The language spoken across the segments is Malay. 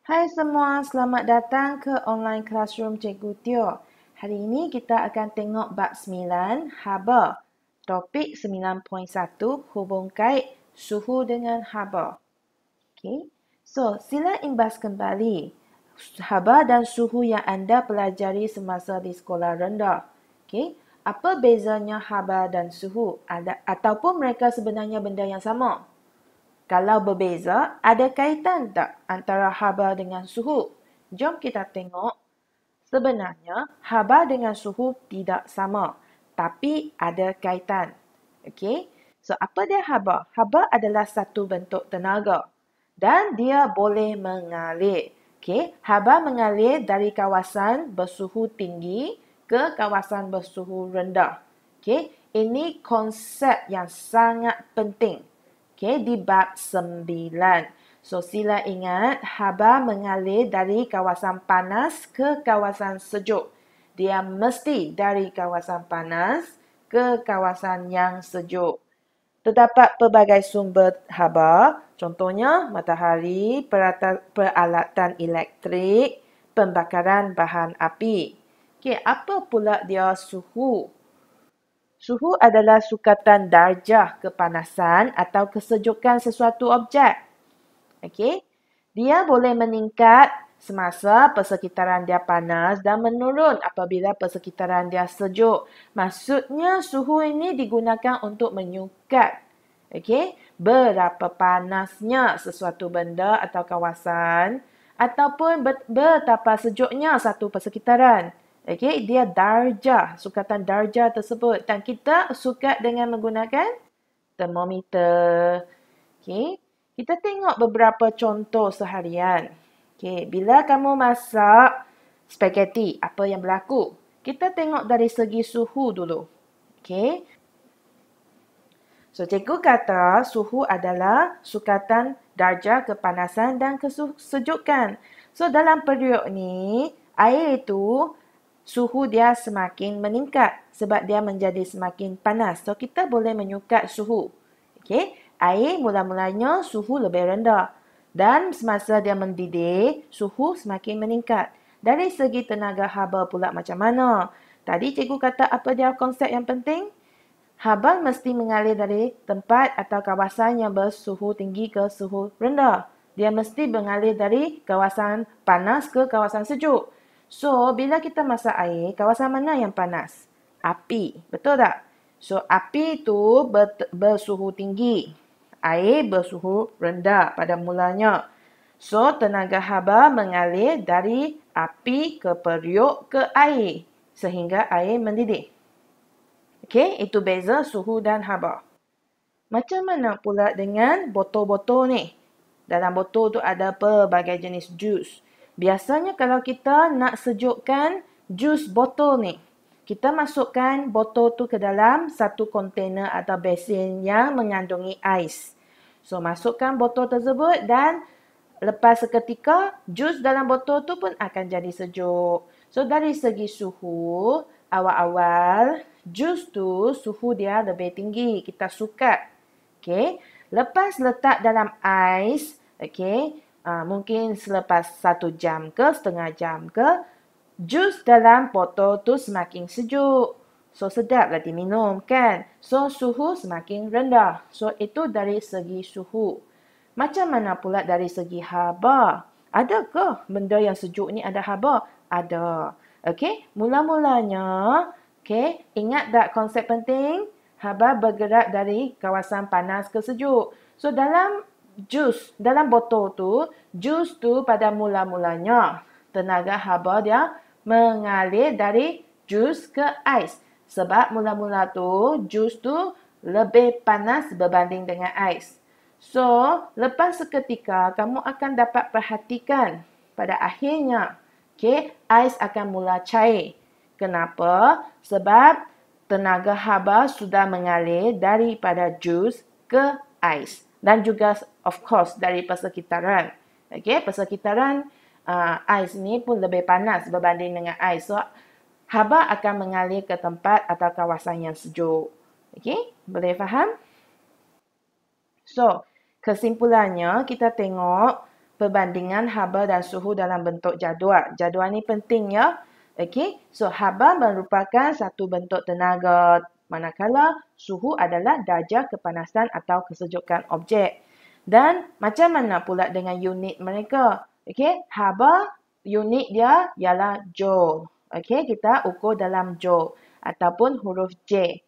Hai semua, selamat datang ke online classroom Cikgu Teo. Hari ini kita akan tengok bab 9, haba. Topik 9.1, hubung kait suhu dengan haba. Okay. So, sila imbas kembali haba dan suhu yang anda pelajari semasa di sekolah rendah. Okay. Apa bezanya haba dan suhu? Ataupun mereka sebenarnya benda yang sama? Kalau berbeza, ada kaitan tak antara haba dengan suhu? Jom kita tengok. Sebenarnya, haba dengan suhu tidak sama, tapi ada kaitan. Okey? So, apa dia haba? Haba adalah satu bentuk tenaga dan dia boleh mengalir. Okey? Haba mengalir dari kawasan bersuhu tinggi ke kawasan bersuhu rendah. Okey? Ini konsep yang sangat penting. Okay, di bab 9. So, sila ingat, haba mengalir dari kawasan panas ke kawasan sejuk. Dia mesti dari kawasan panas ke kawasan yang sejuk. Terdapat pelbagai sumber haba, contohnya matahari, peralatan elektrik, pembakaran bahan api. Okay, apa pula dia suhu? Suhu adalah sukatan darjah kepanasan atau kesejukan sesuatu objek. Okey? Dia boleh meningkat semasa persekitaran dia panas dan menurun apabila persekitaran dia sejuk. Maksudnya suhu ini digunakan untuk menyukat. Okey? Berapa panasnya sesuatu benda atau kawasan ataupun betapa sejuknya satu persekitaran. Okey, dia darjah, sukatan darjah tersebut. Dan kita sukat dengan menggunakan termometer. Okey, kita tengok beberapa contoh seharian. Okey, bila kamu masak spaghetti, apa yang berlaku? Kita tengok dari segi suhu dulu. Okey. So, cikgu kata suhu adalah sukatan darjah kepanasan dan kesejukan. So, dalam period ni, air itu suhu dia semakin meningkat sebab dia menjadi semakin panas. So, kita boleh menyukat suhu. Okey, air mula-mulanya suhu lebih rendah. Dan semasa dia mendidih, suhu semakin meningkat. Dari segi tenaga haba pula macam mana? Tadi cikgu kata apa dia konsep yang penting? Haba mesti mengalir dari tempat atau kawasan yang bersuhu tinggi ke suhu rendah. Dia mesti mengalir dari kawasan panas ke kawasan sejuk. So, bila kita masak air, kawasan mana yang panas? Api. Betul tak? So, api itu bersuhu tinggi. Air bersuhu rendah pada mulanya. So, tenaga haba mengalir dari api ke periuk ke air sehingga air mendidih. Okey, itu beza suhu dan haba. Macam mana pula dengan botol-botol ni? Dalam botol tu ada pelbagai jenis jus. Biasanya kalau kita nak sejukkan jus botol ni, kita masukkan botol tu ke dalam satu kontainer atau besin yang mengandungi ais. So, masukkan botol tersebut dan lepas seketika, jus dalam botol tu pun akan jadi sejuk. So, dari segi suhu, awal-awal, jus tu suhu dia lebih tinggi. Kita sukat. Okay. Lepas letak dalam ais, okay, mungkin selepas 1 jam ke, setengah jam ke, jus dalam botol tu semakin sejuk. So, sedaplah diminum kan? So, suhu semakin rendah. So, itu dari segi suhu. Macam mana pula dari segi haba? Adakah benda yang sejuk ni ada haba? Ada. Okey, mula-mulanya, okey, ingat tak konsep penting? Haba bergerak dari kawasan panas ke sejuk. So, dalam jus, dalam botol tu, jus tu pada mula-mulanya, tenaga haba dia mengalir dari jus ke ais. Sebab mula-mula tu, jus tu lebih panas berbanding dengan ais. So, lepas seketika, kamu akan dapat perhatikan pada akhirnya, okay, ais akan mula cair. Kenapa? Sebab tenaga haba sudah mengalir daripada jus ke ais. Dan juga, of course, dari persekitaran. Okay, persekitaran ais ni pun lebih panas berbanding dengan ais. So, haba akan mengalir ke tempat atau kawasan yang sejuk. Okay, boleh faham? So, kesimpulannya kita tengok perbandingan haba dan suhu dalam bentuk jadual. Jadual ni penting ya. Okey, so haba merupakan satu bentuk tenaga, manakala suhu adalah darjah kepanasan atau kesejukan objek. Dan macam mana pula dengan unit mereka? Okey, haba unit dia ialah joule. Okey, kita ukur dalam joule ataupun huruf J.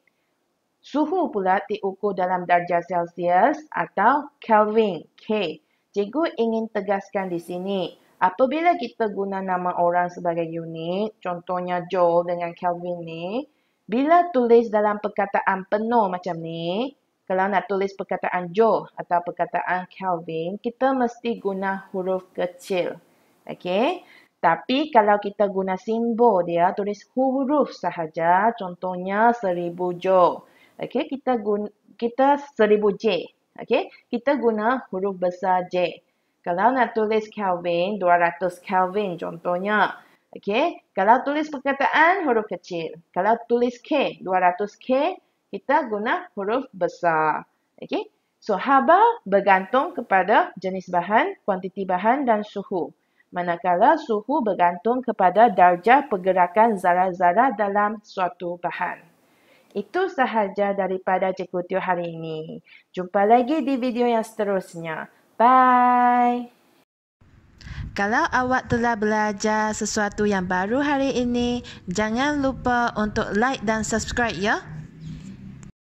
Suhu pula diukur dalam darjah Celsius atau Kelvin, K. Cikgu ingin tegaskan di sini, apabila kita guna nama orang sebagai unit, contohnya Joule dengan Kelvin ni, bila tulis dalam perkataan penuh macam ni, kalau nak tulis perkataan Joule atau perkataan Kelvin, kita mesti guna huruf kecil. Okey? Tapi kalau kita guna simbol dia, tulis huruf sahaja, contohnya 1000 Joule. Okey, kita 1000 J. Okey, kita guna huruf besar J. Kalau nak tulis Kelvin, 200 Kelvin contohnya. Okey, kalau tulis perkataan huruf kecil. Kalau tulis K, 200 K, kita guna huruf besar. Okey, so haba bergantung kepada jenis bahan, kuantiti bahan dan suhu. Manakala suhu bergantung kepada darjah pergerakan zarah-zarah dalam suatu bahan. Itu sahaja daripada Cikgu Teo hari ini. Jumpa lagi di video yang seterusnya. Bye! Kalau awak telah belajar sesuatu yang baru hari ini, jangan lupa untuk like dan subscribe ya.